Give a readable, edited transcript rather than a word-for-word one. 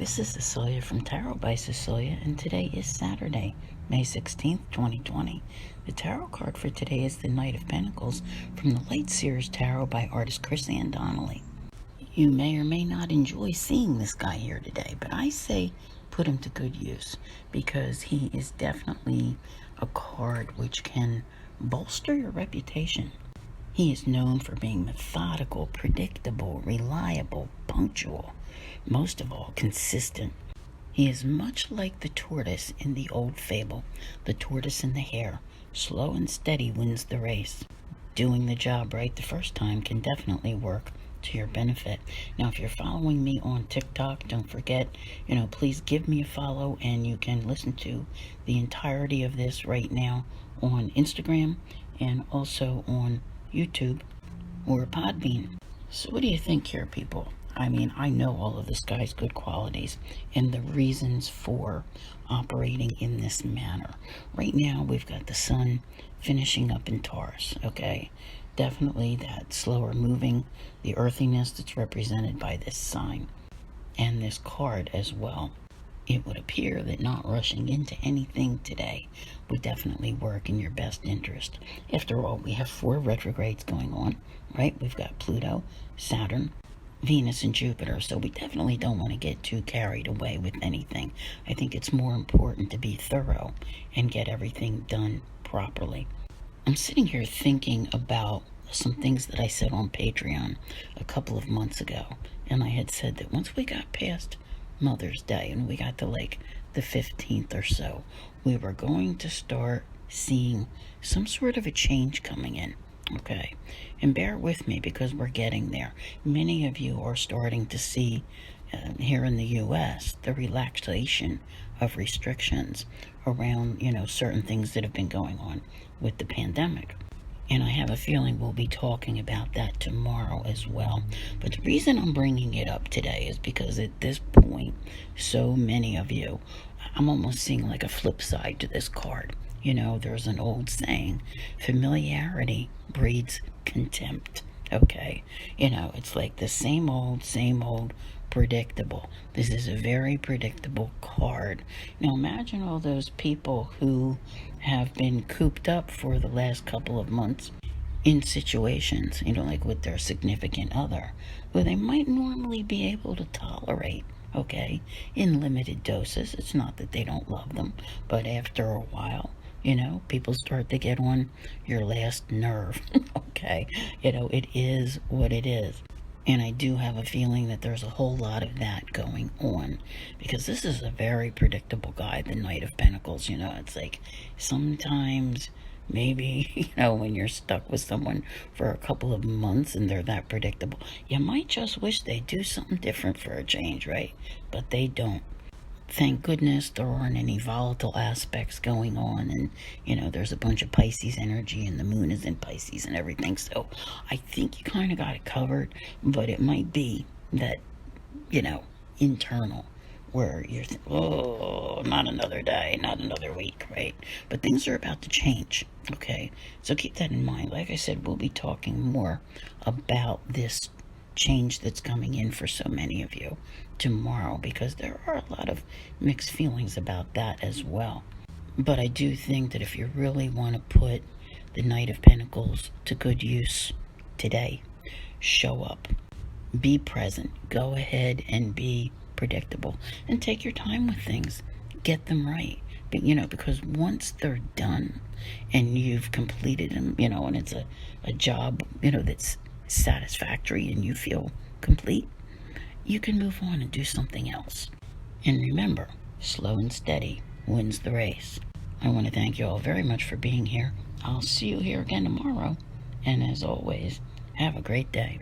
This is Cecelia from Tarot by Cecelia, and today is Saturday, May 16th, 2020. The tarot card for today is the Knight of Pentacles from the Lightseer Tarot by artist Chris Ann Donnelly. You may or may not enjoy seeing this guy here today, but I say put him to good use because he is definitely a card which can bolster your reputation. He is known for being methodical, predictable, reliable, punctual, most of all, consistent. He is much like the tortoise in the old fable, the tortoise and the hare. Slow and steady wins the race. Doing the job right the first time can definitely work to your benefit. Now, if you're following me on TikTok, don't forget, please give me a follow, and you can listen to the entirety of this right now on Instagram and also on YouTube or Podbean. So what do you think here, people? I mean, I know all of this guy's good qualities and the reasons for operating in this manner. Right now, we've got the sun finishing up in Taurus, okay? Definitely that slower moving, the earthiness that's represented by this sign and this card as well. It would appear that not rushing into anything today would definitely work in your best interest. After all, we have 4 retrogrades going on, right? We've got Pluto, Saturn, Venus, and Jupiter, so we definitely don't want to get too carried away with anything. I think it's more important to be thorough and get everything done properly. I'm sitting here thinking about some things that I said on Patreon a couple of months ago, and I had said that once we got past Mother's Day and we got to like the 15th or so, we were going to start seeing some sort of a change coming in. Okay, and bear with me because we're getting there. Many of you are starting to see here in the U.S. the relaxation of restrictions around, certain things that have been going on with the pandemic. And I have a feeling we'll be talking about that tomorrow as well. But the reason I'm bringing it up today is because at this point, so many of you, I'm almost seeing like a flip side to this card. There's an old saying, familiarity breeds contempt, okay? It's like the same old, predictable. This is a very predictable card. Now imagine all those people who have been cooped up for the last couple of months in situations, like with their significant other, who they might normally be able to tolerate, okay, in limited doses. It's not that they don't love them, but after a while, people start to get on your last nerve, okay? It is what it is. And I do have a feeling that there's a whole lot of that going on because this is a very predictable guy, the Knight of Pentacles. It's like sometimes maybe, when you're stuck with someone for a couple of months and they're that predictable, you might just wish they'd do something different for a change, right? But they don't. Thank goodness there aren't any volatile aspects going on, and there's a bunch of Pisces energy and the moon is in Pisces and everything, so I think you kind of got it covered. But it might be that internal where you're thinking, oh, not another day, not another week, right? But things are about to change, okay? So keep that in mind. Like I said, we'll be talking more about this change that's coming in for so many of you tomorrow because there are a lot of mixed feelings about that as well. But I do think that if you really want to put the Knight of Pentacles to good use today, show up, be present, go ahead and be predictable and take your time with things, get them right. But because once they're done and you've completed them, and it's a job that's satisfactory and you feel complete, you can move on and do something else. And remember, slow and steady wins the race. I want to thank you all very much for being here. I'll see you here again tomorrow. And as always, have a great day.